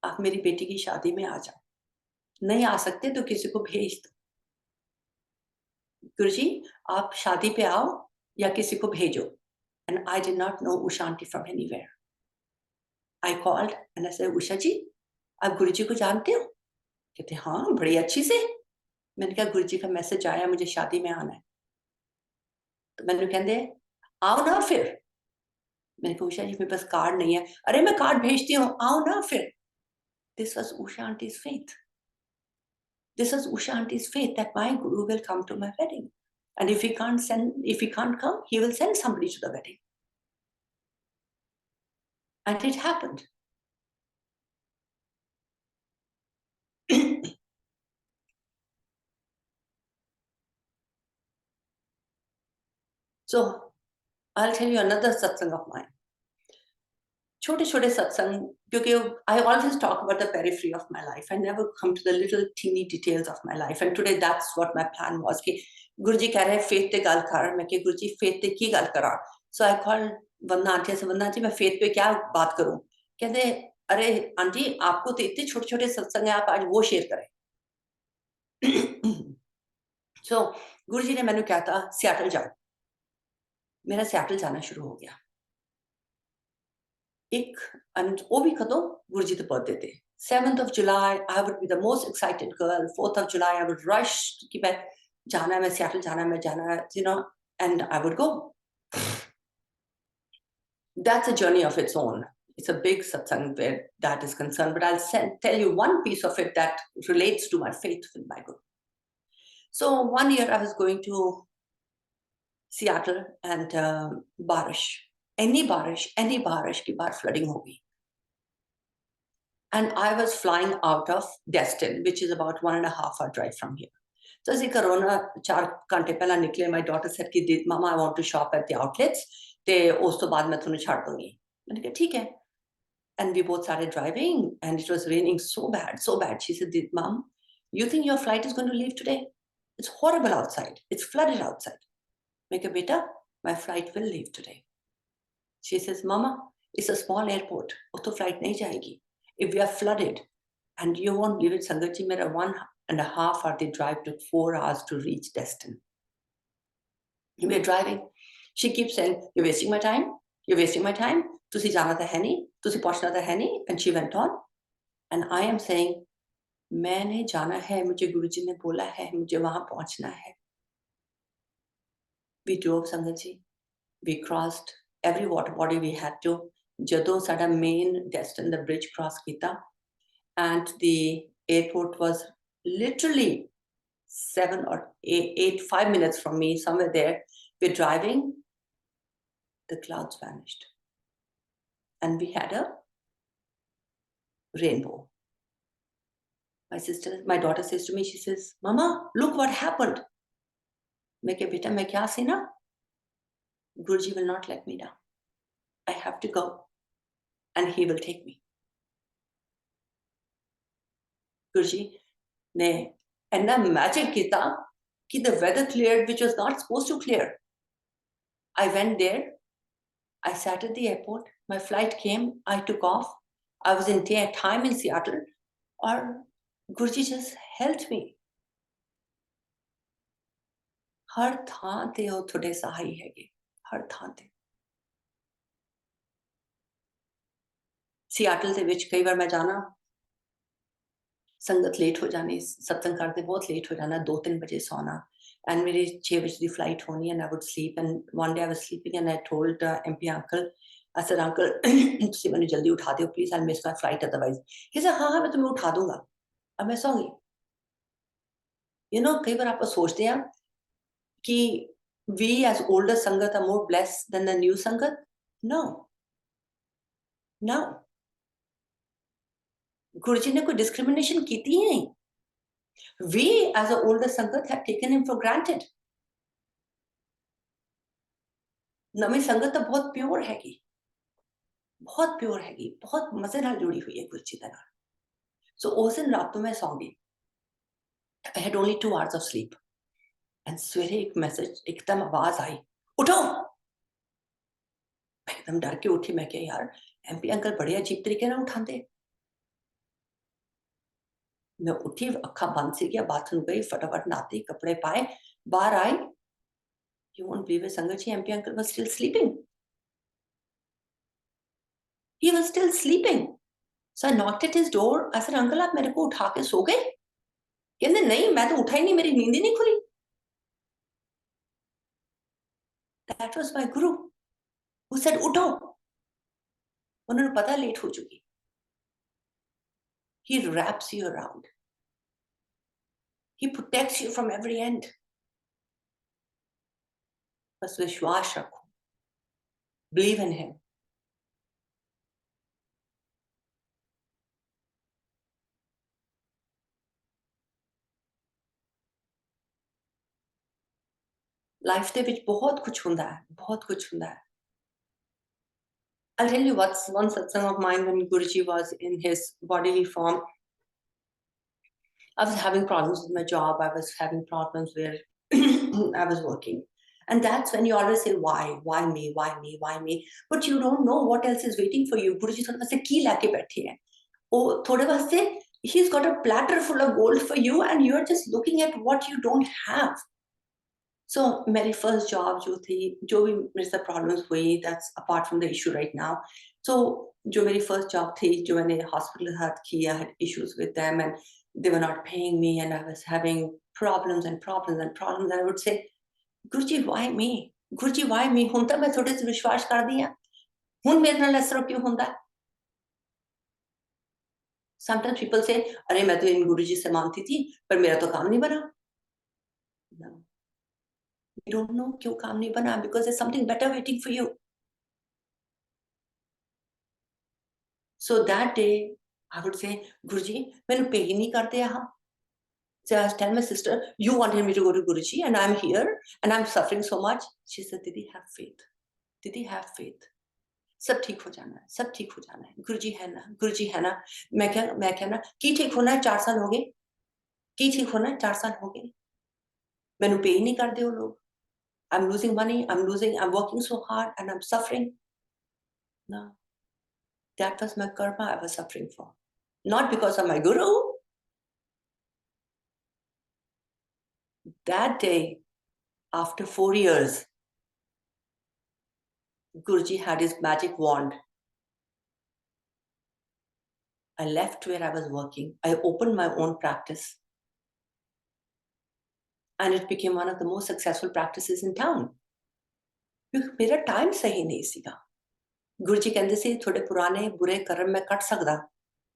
आप मेरी बेटी की शादी में आ जाओ. नहीं आ सकते तो किसी को भेज दो. Guruji, आप शादी पे आओ या किसी को भेजो. And I did not know Usha aunty from anywhere. I called and I said, Usha ji, आप गुरुजी को जानते हो? कहते हाँ, बड़ी अच्छी से. मैंने कहा गुरुजी का मैसेज आया, मुझे शादी में आना है. तो मैंने कहते आओ ना फिर. मैंने कहा उषा जी मेरे पास कार्ड नहीं है. अरे मैं कार्ड भेजती हूँ, आओ ना फिर. This was Usha auntie's faith. This was Usha auntie's faith that my guru will come to my wedding. And if he can't come, he will send somebody to the wedding. And it happened. So I'll tell you another satsang of mine. छोटे satsang, because I always talk about the periphery of my life. I never come to the little teeny details of my life. And today that's what my plan was. कि गुरुजी कह रहे हैं faith पे गल कर. मैं कि गुरुजी faith पे की गल करा. So I called Vandana aunty से, वंदना आंटी मैं faith पे क्या बात करूं? कहते अरे आंटी आपको तो इतने छोटे सत्संग है, आप आज वो शेयर करें. So गुरुजी ने मैंने क्या था, सियाटल जाओ. मेरा सियाटल जाना शुरू हो गया. वो भी खत्म गुरुजी के बर्थडे थे. 7th of July, I would be the most excited girl. 4th of July, I would rush कि मैं जाना है, मैं सियाटल जाना है, मैं जाना है, you know, and I would go. That's a journey of its own. It's a big satsang where that is concerned, but I'll tell you one piece of it that relates to my faith with my Guru. So one year I was going to Seattle and any barish ki baar flooding ho gayi. And I was flying out of Destin, which is about 1.5 hour drive from here. So as Corona 4 घंटे पहला निकले, my daughter said कि Mama, I want to shop at the outlets. ते उस तो बाद मैं तुम्हें छाड़ दूंगी. मैंने कहा ठीक है. And we both started driving, and it was raining so bad, so bad. She said, Mom, you think your flight is going to leave today? It's horrible outside. It's flooded outside. मैं कहा बेटा, my flight will leave today. She says, Mama, it's a small airport. वो तो flight नहीं जाएगी. If we are flooded, and you won't believe it, Sangat ji, मेरा 1.5 hour the drive took 4 hours to reach Destin. We're driving. She keeps saying, you're wasting my time. You're wasting my time. तुसी जाना तो है नहीं, तुसी पहुंचना तो है नहीं. And she went on. And I am saying, मैंने जाना है, मुझे गुरुजी ने बोला है, मुझे वहां पहुंचना है. We drove, Sangat ji. We crossed every water body we had to. ਜਦੋਂ ਸਾਡਾ main Destin, the bridge cross ਕੀਤਾ, and the airport was literally 5 minutes from me, somewhere there. We're driving, the clouds vanished. And we had a rainbow. My daughter says to me, she says, Mama, look what happened. मैं कहा बेटा मैं क्या सी ना, Guruji will not let me down. I have to go and he will take me. Guruji ने ऐना magic किया कि the weather cleared, which was not supposed to clear. I went there. I sat at the airport. My flight came. I took off. I was in time in Seattle. Or Guruji just helped me. हर थां ते ਉਹ ਤੁਹਾਡੇ ਸਹਾਈ ਹੈਗੇ, ਹਰ ਥਾਂ ਤੇ. Seattle ਦੇ ਵਿੱਚ ਕਈ ਵਾਰ ਮੈਂ ਜਾਣਾ, ਸੰਗਤ ਲੇਟ ਹੋ ਜਾਣੀ, ਸਤਸੰਗ ਕਰਦੇ ਬਹੁਤ ਲੇਟ ਹੋ ਜਾਣਾ, 2-3 ਵਜੇ ਸੌਣਾ. And मेरी 6 बजे the flight होनी, and I would sleep. And one day I was sleeping and I told MP uncle, I said, Uncle, तुसी मैंने जल्दी उठा दो, please, I'll miss my flight otherwise. He said, हाँ मैं तुम्हें उठा दूंगा. अब मैं सौंगी. You know, कई बार आप सोचते हैं कि we as older sangat are more blessed than the new sangat. No. No. Guruji ने कोई discrimination की ही नहीं. We as an older sangat have taken him for granted. नवी संगत तो बहुत प्योर हैगी, बहुत प्योर हैगी, बहुत मजे नाल जुड़ी हुई है गुरुजी दे नाल. So उस दिन रात को मैं सौ गई. I had only 2 hours of sleep. And सवेरे एक मैसेज, एकदम आवाज आई, उठो. मैं एकदम डर के उठी. मैं क्या यार, एमपी अंकल बड़े अजीब तरीके ना उठाते. मैं उठी, अखा बंद सी गया, बाथरूम गई, फटाफट नहाती, कपड़े पाए, बाहर आई. You won't believe it, Sangat ji, MP uncle was still sleeping. He was still sleeping. So I knocked at his door. I said, Uncle, आप मेरे को उठा के सो गए? कहते नहीं, मैं तो उठा ही नहीं, मेरी नींद ही नहीं खुली. That was my guru who said, उठो. उन्होंने पता लेट हो चुकी. He wraps you around. He protects you from every end. बस विश्वास रखो. Believe in him. Life ਦੇ ਵਿੱਚ ਬਹੁਤ ਕੁਝ ਹੁੰਦਾ ਹੈ, ਬਹੁਤ ਕੁਝ ਹੁੰਦਾ ਹੈ. I'll tell you what's one satsang of mine when Guruji was in his bodily form. I was having problems with my job. I was having problems where I was working. And that's when you always say, why me, why me, why me? But you don't know what else is waiting for you. Guruji थोड़े वास्ते की लाके बैठे हैं. ओ थोड़े वास्ते he's got a platter full of gold for you, and you're just looking at what you don't have. So मेरी first job जो थी, जो भी मेरे साथ problems हुई, that's apart from the issue right now. So जो मेरी first job थी, जो मैंने hospital के साथ की, I had issues with them and they were not paying me and I was having problems and problems and problems. And I would say, Guruji, why me? Guruji, why me? ਹੁਣ ਤਾਂ मैं थोड़े से विश्वास कर दिया. हुण मेरे नाल इस तरह क्यों हुंदा है? Sometimes people say, अरे मैं तो इन गुरुजी से मानती थी पर मेरा तो काम नहीं बना. No, you don't know क्यों काम नहीं बना, because there's something better waiting for you. So that day I would say, Guruji, मैंने पे ही नहीं करते यहाँ. So I tell my sister, you wanted me to go to Guruji and I'm here and I'm suffering so much. She said, Didi, have faith. Didi, have faith. सब ठीक हो जाना है, सब ठीक हो जाना है. गुरुजी है ना, गुरुजी है ना. मैं क्या ना, की ठीक होना है 4 साल हो गए, की ठीक होना है 4 साल हो गए. मैंने पे ही नहीं करते वो लोग. I'm losing money, I'm working so hard and I'm suffering. No, that was my karma I was suffering for. Not because of my guru. That day, after 4 years, Guruji had his magic wand. I left where I was working. I opened my own practice. And it became one of the most successful practices in town. क्योंकि मेरा time सही नहीं सीगा. गुरुजी कहते सी थोड़े पुराने बुरे कर्म मैं कट सकदा,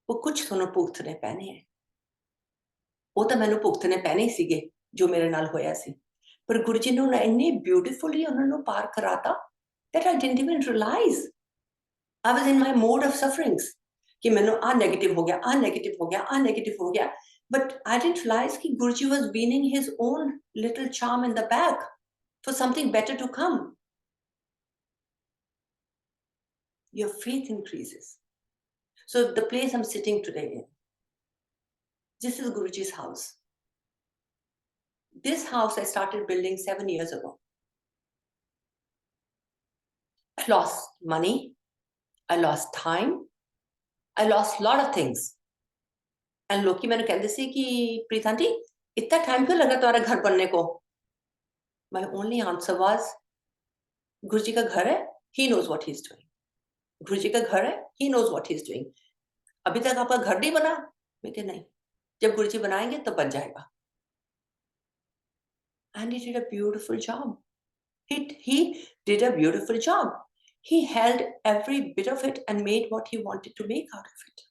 वो कुछ ਤੁਹਾਨੂੰ ਭੁਗਤਣੇ ਪੈਣੇ ਹੈ. ਉਹ ਤਾਂ ਮੈਨੂੰ ਭੁਗਤਣੇ ਪੈਣੇ ਹੀ ਸੀਗੇ ਜੋ ਮੇਰੇ ਨਾਲ ਹੋਇਆ ਸੀ. ਪਰ ਗੁਰਜੀ ਨੇ ਉਹਨਾਂ ਇੰਨੇ ਬਿਊਟੀਫੁਲੀ ਉਹਨਾਂ ਨੂੰ ਪਾਰ ਕਰਾਤਾ that I didn't even realize. I was in my mode of sufferings कि ਮੈਨੂੰ ਆ ਨੈਗੇਟਿਵ ਹੋ ਗਿਆ, ਆ ਨੈਗੇਟਿਵ ਹੋ ਗਿਆ, ਆ ਨੈਗੇਟਿਵ ਹੋ ਗਿਆ. But I didn't realize कि Guruji was weaning his own little charm in the back for something better to come. Your faith increases. So the place I'm sitting today in, this is Guruji's house. This house I started building 7 years ago. I lost money, I lost time, I lost a lot of things. And लोग मैंने कहते सी कि प्रीत aunty इतना time क्यों लगा तुम्हारा घर बनने को? My only answer was, गुरुजी का घर है, he knows what he's doing. गुरुजी का घर है, he knows what he's doing. अभी तक आपका घर नहीं बना? मैं कहा नहीं, जब गुरुजी बनाएंगे तब बन जाएगा. And he did a beautiful job. He did a beautiful job. He held every bit of it and made what he wanted to make out of it.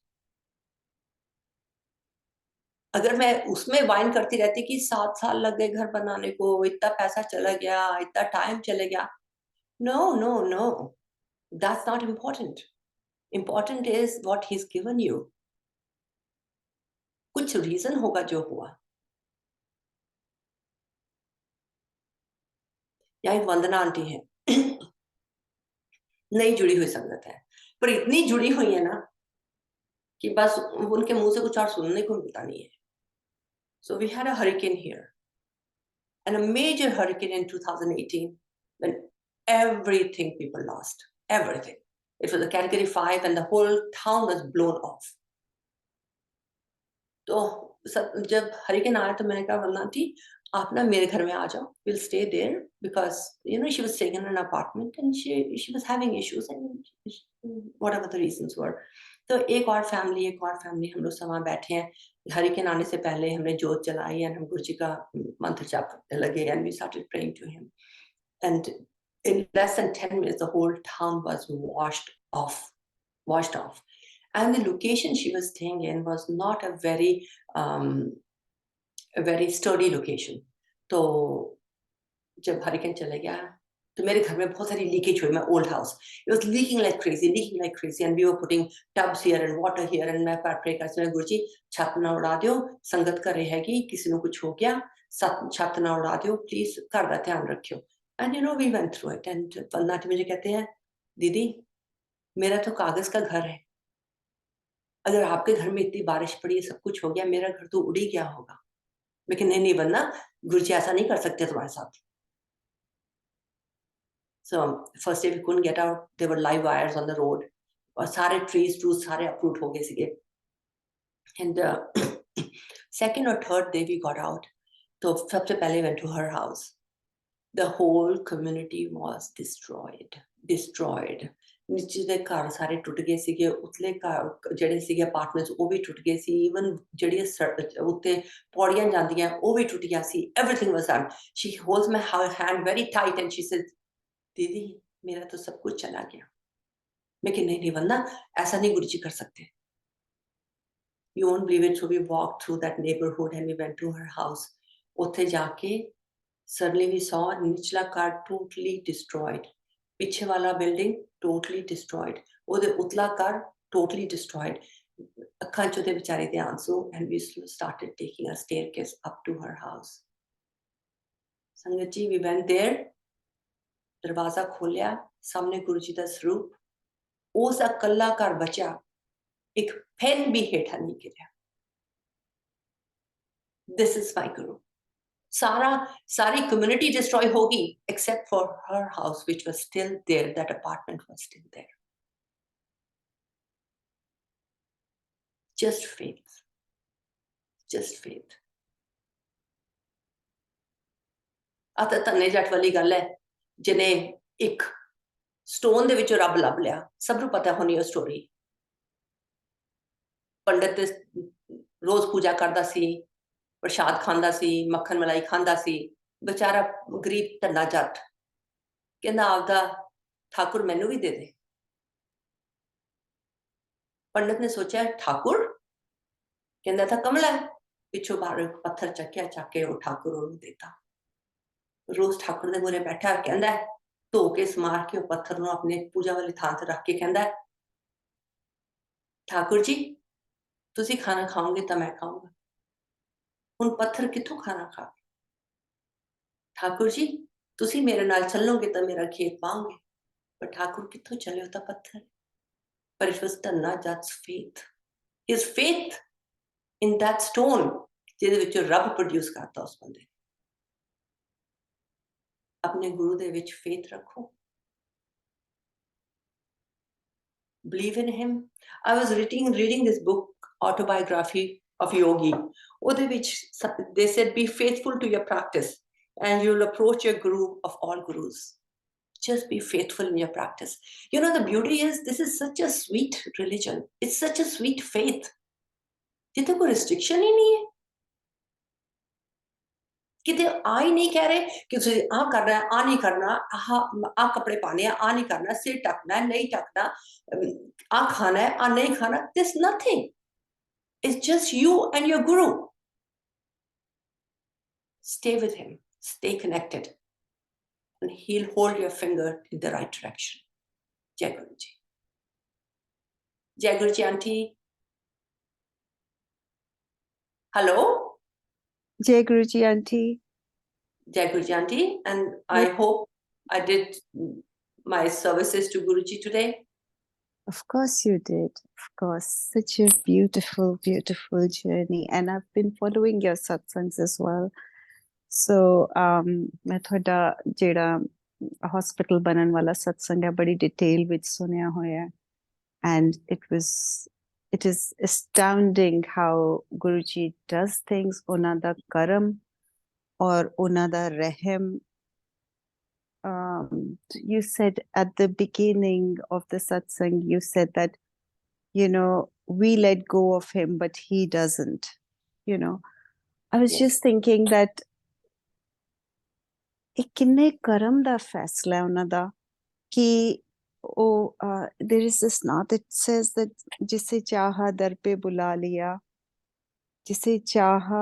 अगर मैं उसमें वाइन करती रहती कि 7 साल लग गए घर बनाने को, इतना पैसा चला गया, इतना टाइम चले गया. No, no, no. That's not important. Important is what he's given you. कुछ रीजन होगा जो हुआ. यहाँ एक वंदना आंटी है, नई जुड़ी हुई संगत है, पर इतनी जुड़ी हुई है ना कि बस उनके मुंह से कुछ और सुनने को मिलता नहीं है. So we had a hurricane here, and a major hurricane in 2018 when everything people lost, everything. It was a category 5 and the whole town was blown off. तो जब हरिकेन आया तो मैंने कहा वंदना आंटी आप ना मेरे घर में आ जाओ, we'll stay there, because you know she was staying in an apartment and she was having issues and whatever the reasons were. तो एक और फैमिली हम लोग सब बैठे हैं. हरिकेन आने से पहले हमने जोत जलाई और हम गुरुजी का मंत्र जाप करने लगे and we started praying to him. And in less than 10 minutes, the whole town was washed off. And the location she was staying in was not a very sturdy location. तो जब हरिकेन चले गया तो मेरे घर में बहुत सारी लीकेज हुई. My old house, it was leaking like crazy, and we were putting tubs here and water here, and मैं pray करती हूँ गुरुजी छत ना उड़ा दियो, संगत कर रहेगी, किसी को कुछ हो गया, छत ना उड़ा दियो, प्लीज घर का ध्यान रखियो. And you know we went through it. And Vandana aunty मुझे कहते हैं दीदी मेरा तो कागज का घर है, अगर आपके घर में इतनी बारिश पड़ी सब कुछ हो गया, मेरा घर तो उड़ ही गया होगा. लेकिन नहीं वंदना, गुरुजी ऐसा नहीं कर सकते तुम्हारे साथ. So first day we couldn't get out, there were live wires on the road, और सारे trees सारे uproot हो गए सीगे. And second or third day we got out, तो सबसे पहले went to her house. The whole community was destroyed. नीचे ਦੇ ਘਰ ਸਾਰੇ ਟੁੱਟ ਗਏ ਸੀਗੇ, ਉਤਲੇ ਘਰ ਜਿਹੜੇ ਸੀਗੇ ਅਪਾਰਟਮੈਂਟਸ ਉਹ ਵੀ ਟੁੱਟ ਗਏ ਸੀ. ਇਵਨ ਜਿਹੜੀਆਂ ਉੱਤੇ ਪੌੜੀਆਂ ਜਾਂਦੀਆਂ ਉਹ ਵੀ ਟੁੱਟੀਆਂ ਸੀ. Everything was done. She holds my hand very tight and she says, दीदी मेरा तो सब कुछ चला गया. मैं कि नहीं वंदना, ऐसा नहीं गुरु जी कर सकते. You won't believe it. So we walked through that neighborhood and we went to her house. उत्थे जाके suddenly we saw निचला car totally destroyed. पीछे वाला building totally destroyed. ਉਹਦੇ ਉਤਲਾ car totally destroyed. ਅੱਖਾਂ ਚੋਂ ਦੇ ਵਿਚਾਰੇ ਦੇ ਆਂਸੂ, and we started taking a staircase up to her house. ਸੰਗਤ ਜੀ, we went there. ਦਰਵਾਜ਼ਾ ਖੋਲਿਆ, ਸਾਹਮਣੇ ਗੁਰੂ ਜੀ ਦਾ ਸਰੂਪ. ਉਸ ਇਕੱਲਾ ਘਰ ਬਚਿਆ, ਇੱਕ ਪੈਨ ਵੀ ਹੇਠਾਂ ਨਹੀਂ ਗਿਰਿਆ. This is my Guru. सारी community destroy होगी except for her house, which was still there. That apartment was still there. Just faith. Just faith. आता तन्ने जट वाली गल है, जिन्हें एक स्टोन दे विचों रब लभ लिया. सब नूं पता होनी है स्टोरी. पंडित रोज पूजा करदा सी, प्रसाद खांदा सी, मक्खन मलाई खांदा सी. बेचारा गरीब धन्ना जट कहंदा आपदा ठाकुर मैनू भी दे दे. पंडित ने सोचा ठाकुर, कहंदा था कमला. पिछों बाहर पत्थर चक्या, चक के वो ठाकुर ओनू देता. रोज ठाकुर दे मूहरे बैठा, कहंदा धो के समार के पत्थर नूं अपने पूजा वाली थां ते रख के कहंदा, ठाकुर जी तुसी खाना खाओगे तो मैं खाऊंगा. हुण पत्थर कित्थों खाना खा. ठाकुर जी तुसी मेरे नाल चलोगे तो मेरा खेत बाओगे. पर ठाकुर कित्थों चले, तो पत्थर. पर it was Dhanna जट्स faith. His faith in that stone, जिहदे विचों रब प्रोड्यूस करता उस बंदे. अपने गुरु दे विच faith रखो. Believe in him. I was reading this book, autobiography of yogi. ਉਹਦੇ ਵਿੱਚ they said be faithful to your practice and you'll approach your guru of all gurus. Just be faithful in your practice. You know, the beauty is this is such a sweet religion. It's such a sweet faith. जिथे कोई restriction ही नहीं है. किते आ ही नहीं कह रहे कि तुझे आ करना है, आ नहीं करना, आ कपड़े पाने हैं, आ नहीं करना, सिर टकना है, नहीं टकना, आ खाना है, आ नहीं खाना. There's nothing. It's just you and your guru. Stay with him, stay connected, and he'll hold your finger in the right direction. Jai Guruji. Jai Guruji Aunty. Hello? Jai Guruji Aunty. Jai Guruji Aunty. And I hope I did my services to Guruji today. Of course you did. Of course. Such a beautiful, beautiful journey. And I've been following your satsangs as well. So, मैं थोड़ा जेड़ा hospital बनन वाला सत्संग है बड़ी detail विच सुनिया होया. And it is astounding how Guruji does things. ਉਹਨਾਂ ਦਾ ਕਰਮ और ਉਹਨਾਂ ਦਾ ਰਹਿਮ. You said at the beginning of the satsang, you said that, you know, we let go of him, but he doesn't. You know, I was just thinking that ਇਹ ਕਿੰਨੇ ਕਰਮ ਦਾ ਫੈਸਲਾ ਹੈ ਉਹਨਾਂ ਦਾ ਕਿ ਉਹ there is this knot that says that जिसे चाहा दर पे बुला लिया, जिसे चाहा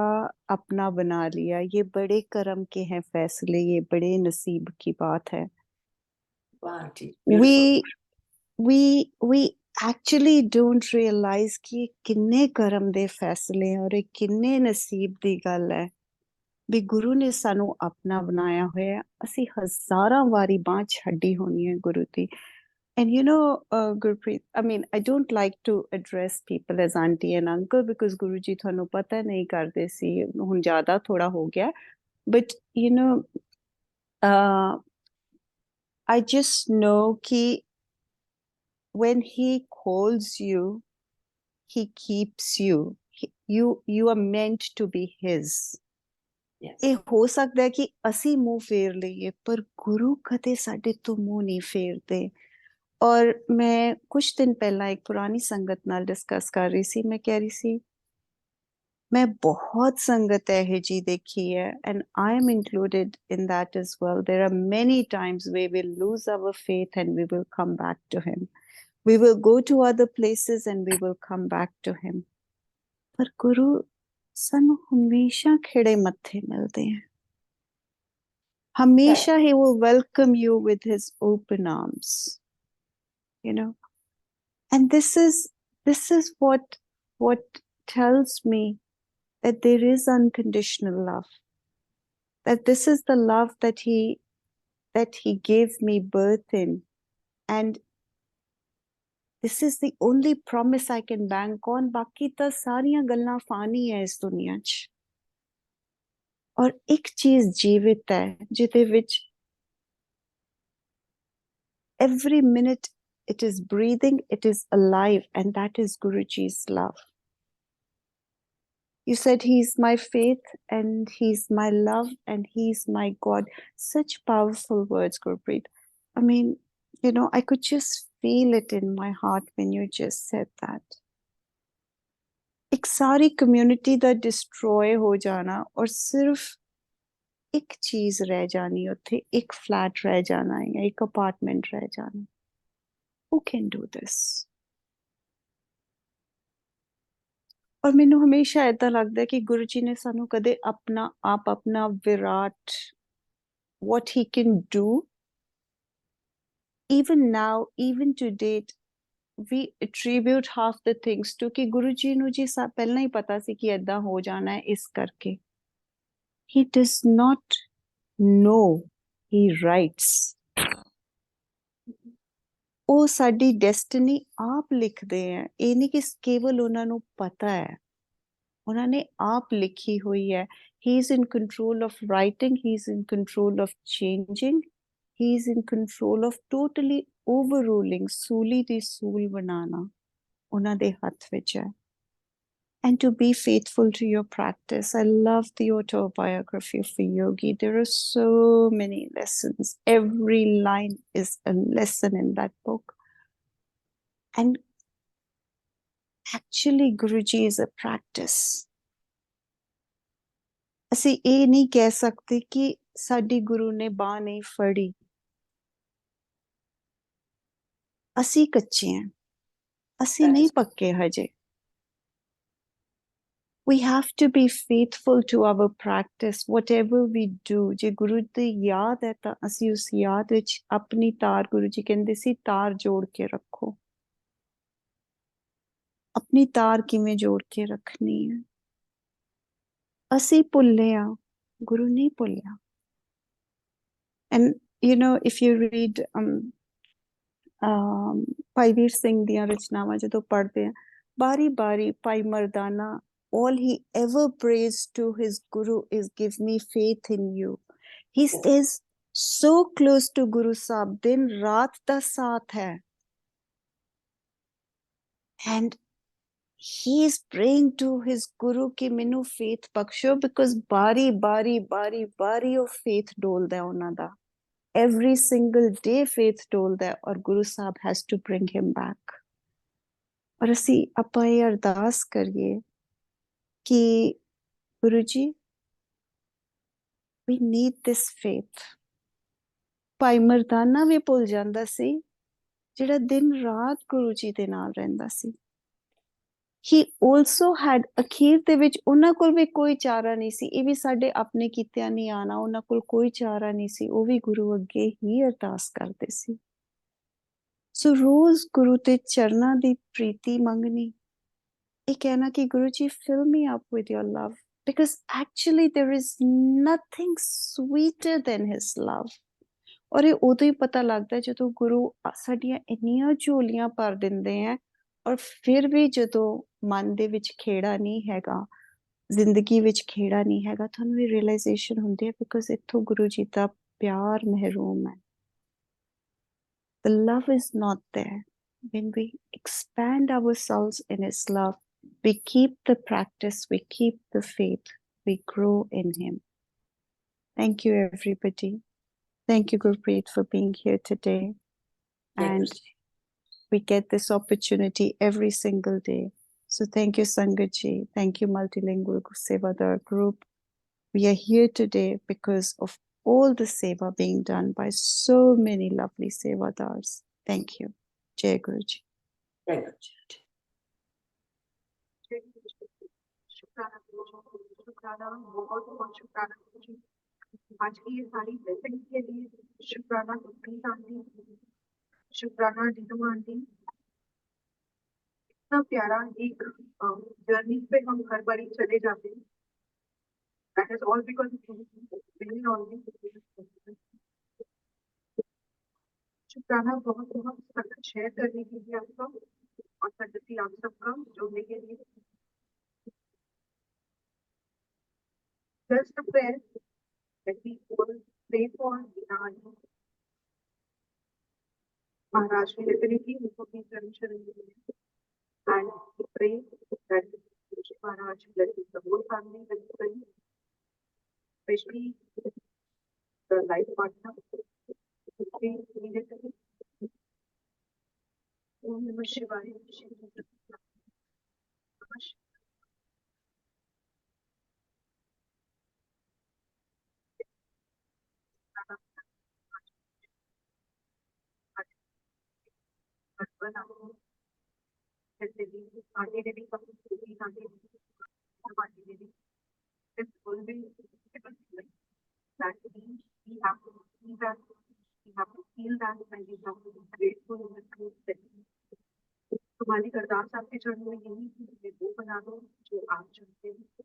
अपना बना लिया. ये बड़े कर्म के हैं फैसले, ये बड़े नसीब की बात है. we actually don't realize कि किन्ने कर्म दे फैसले हैं और ये किन्ने नसीब दी गल है भी गुरु ने सानू अपना बनाया होया. ਅਸੀਂ ਹਜ਼ਾਰਾਂ ਵਾਰੀ ਬਾਂਹ ਛੱਡੀ ਹੋਣੀ ਹੈ ਗੁਰੂ ਦੀ. And you know, Gupreet, I mean, I don't like to address people as auntie and uncle because Guruji ਤੁਹਾਨੂੰ ਪਤਾ ਨਹੀਂ ਕਰਦੇ ਸੀ, ਹੁਣ ਜ਼ਿਆਦਾ ਥੋੜਾ ਹੋ ਗਿਆ. But you know, I just know कि when he calls you, he keeps you. You are meant to be his. ਇਹ ਹੋ ਸਕਦਾ ਹੈ ਕਿ ਅਸੀਂ ਮੂੰਹ ਫੇਰ ਲਈਏ ਪਰ ਗੁਰੂ ਕਦੇ ਸਾਡੇ ਤੋਂ ਮੂੰਹ ਨਹੀਂ ਫੇਰਦੇ. ਔਰ ਮੈਂ ਕੁਝ ਦਿਨ ਪਹਿਲਾਂ ਇੱਕ ਪੁਰਾਣੀ ਸੰਗਤ ਨਾਲ ਡਿਸਕਸ ਕਰ ਰਹੀ ਸੀ. ਮੈਂ ਕਹਿ ਰਹੀ ਸੀ ਮੈਂ ਬਹੁਤ ਸੰਗਤ ਇਹੋ ਜਿਹੀ ਦੇਖੀ ਹੈ and I am included in that as well. There are many times we will lose our faith and we will come back to him. We will go to other places and we will come back to him. पर गुरु ਸਾਨੂੰ ਹਮੇਸ਼ਾ ਖਿੜੇ ਮੱਥੇ ਮਿਲਦੇ हैं. ਹਮੇਸ਼ਾ he will welcome you with his open arms. You know, and this is what tells me that there is unconditional love. That this is the love that he gave me birth in, and this is the only promise I can bank on. बाकी तो सारियां गल्लां फानी है इस दुनिया च. और एक चीज जीवित है जिदे विच every minute it is breathing, it is alive, and that is Guruji's love. You said he's my faith and he's my love and he's my God. Such powerful words, Gurupreet. I mean, you know, I could just feel it in my heart when you just said that. एक सारी community दा destroy हो जाना और सिर्फ एक चीज रह जानी उत्थे, एक फ्लैट रह जाना या एक अपार्टमेंट रह जाना. Who can do this? और मैनू हमेशा ऐसा लगता है कि गुरु जी ने सानू कदे अपना आप अपना Virat, what he can do, even now, even to date, we attribute half the things to कि गुरु जी नू जी पहला ही पता सी कि ऐदा हो जाना है इस करके. He does not know, he writes. ਉਹ ਸਾਡੀ ਡੈਸਟੀਨੀ ਆਪ ਲਿਖਦੇ ਹੈ. ਇਹ ਨਹੀਂ ਕਿ ਕੇਵਲ ਉਹਨਾਂ ਨੂੰ ਪਤਾ ਹੈ, ਉਹਨਾਂ ਨੇ ਆਪ ਲਿਖੀ ਹੋਈ ਹੈ. He is in control of writing, he is in control of changing, he is in control of totally overruling. ਸੂਲੀ ਦੀ ਸੂਲ ਬਣਾਉਣਾ ਉਹਨਾਂ ਦੇ ਹੱਥ ਵਿੱਚ ਹੈ. And to be faithful to your practice. I love the autobiography of a yogi. There are so many lessons. Every line is a lesson in that book. And actually, Guruji is a practice. ਅਸੀਂ ਇਹ ਨਹੀਂ ਕਹਿ ਸਕਦੇ ਕਿ ਸਾਡੀ ਗੁਰੂ ਨੇ ਬਾਂਹ ਨਹੀਂ ਫੜੀ. ਅਸੀਂ ਕੱਚੇ ਹਾਂ, ਅਸੀਂ ਨਹੀਂ ਪੱਕੇ ਹਜੇ. We have to be faithful to our practice, whatever we do. ਜੇ ਗੁਰੂ ਦੀ ਯਾਦ ਹੈ ਤਾਂ ਅਸੀਂ ਉਸ ਯਾਦ ਵਿੱਚ ਆਪਣੀ ਤਾਰ, ਗੁਰੂ ਜੀ ਕਹਿੰਦੇ ਸੀ ਤਾਰ ਜੋੜ ਕੇ ਰੱਖੋ. ਆਪਣੀ ਤਾਰ ਕਿਵੇਂ ਜੋੜ ਕੇ ਰੱਖਣੀ ਹੈ? ਅਸੀਂ ਭੁੱਲੇ ਆ, ਗੁਰੂ ਨਹੀਂ ਭੁੱਲਿਆ. And you know, if you read Bhai Vir Singh ਦੀਆਂ ਰਚਨਾਵਾਂ ਜਦੋਂ ਪੜ੍ਹਦੇ ਆ, ਬਾਰੀ ਬਾਰੀ ਭਾਈ Mardana, all he ever prays to his guru is give me faith in you. He stays so close to Guru Sahib, din raat da saath hai, and he is praying to his guru ki minu faith baksho, because bari of faith dolda hai ਉਹਨਾਂ ਦਾ. Every single day faith dolda hai, और Guru Sahib has to bring him back. और ਅਸੀਂ ਆਪਾਂ ਇਹ ਅਰਦਾਸ ਕਰੀਏ ਕਿ Guru ji, we need this faith. ਭਾਈ ਮਰਦਾਨਾ ਵੀ ਭੁੱਲ ਜਾਂਦਾ ਸੀ ਜਿਹੜਾ ਦਿਨ ਰਾਤ ਗੁਰੂ ਜੀ ਦੇ ਨਾਲ ਰਹਿੰਦਾ ਸੀ. He also had, ਅਖੀਰ ਦੇ ਵਿੱਚ ਉਹਨਾਂ ਕੋਲ ਵੀ ਕੋਈ ਚਾਰਾ ਨਹੀਂ ਸੀ. ਇਹ ਵੀ ਸਾਡੇ ਆਪਣੇ ਕੀਤਿਆਂ ਨਹੀਂ ਆਣਾ, ਉਹਨਾਂ ਕੋਲ ਕੋਈ ਚਾਰਾ ਨਹੀਂ ਸੀ. ਉਹ ਵੀ ਗੁਰੂ ਅੱਗੇ ਹੀ ਅਰਦਾਸ ਕਰਦੇ ਸੀ. ਸੋ ਰੋਜ਼ ਗੁਰੂ ਦੇ ਚਰਨਾਂ ਦੀ ਪ੍ਰੀਤੀ ਮੰਗਣੀ, ਇਹ ਕਹਿਣਾ ਕਿ Guru ji, fill me up with your love, because actually there is nothing sweeter than his love. ਔਰ ਇਹ ਉਦੋਂ ਹੀ ਪਤਾ ਲੱਗਦਾ ਜਦੋਂ ਗੁਰੂ ਸਾਡੀਆਂ ਇੰਨੀਆਂ ਝੋਲੀਆਂ ਭਰ ਦਿੰਦੇ ਹੈ, ਔਰ ਫਿਰ ਵੀ ਜਦੋਂ ਮਨ ਦੇ ਵਿੱਚ ਖੇੜਾ ਨਹੀਂ ਹੈਗਾ, ਜ਼ਿੰਦਗੀ ਵਿੱਚ ਖੇੜਾ ਨਹੀਂ ਹੈਗਾ, ਤੁਹਾਨੂੰ ਇਹ ਰਿਅਲਾਈਜ਼ੇਸ਼ਨ ਹੁੰਦੀ ਹੈ ਬਿਕੋਜ਼ ਇੱਥੋਂ ਗੁਰੂ ਜੀ ਦਾ ਪਿਆਰ ਮਹਿਰੂਮ ਹੈ. The love is not there. When we expand ourselves in his love, we keep the practice, we keep the faith, we grow in him. Thank you, everybody. Thank you, Gupreet, for being here today. And we get this opportunity every single day. So thank you, Sangat ji. Thank you, Multilingual Sevadar Group. We are here today because of all the seva being done by so many lovely Sevadars. Thank you. Jai Guruji. जय गुरु जी aunty. शुक्राना शुक्राना, बहुत बहुत शुक्राना आज की ये सारी ब्लेसिंग्स के लिए। शुक्राना गुरप्रीत आंटी, शुक्राना नीतू आंटी। इतना प्यारा एक जर्नी पे हम हर बार चले जाते हैं। दैट इज ऑल बिकॉज शुक्राना बहुत बहुत संगत शेयर करने के लिए आपका, और संगति आप सबका जोड़ने के लिए। Just a prayer that we all pray for Nani. Maharaj will definitely look for his permission and pray that Maharaj blesses the whole family with strength, especially the life partner, who we needed to be. Om Namah Shivaya. जैसे भी आगे भी कभी आगे भी this will be that we have to see that, we have to feel that, and we have to be grateful in the truth that तुम्हारी अरदास आपके चरणों में यही थी कि वो बना दो जो आप चाहते हैं।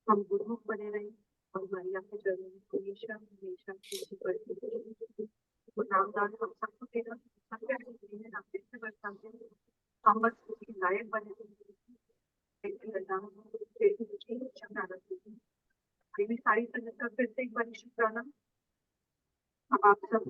हम गुरुमुख बने रहे और हमारी आपके चरणों में हमेशा हमेशा खुशी बढ़ती। वो नामदान हम सबको देगा, सबके में आप से बरसाते हैं, हम बस उसके लायक बने। लेकिन अरदास शुक्राना सारी संगत का फिर से एक बार शुक्राना। अब आप सब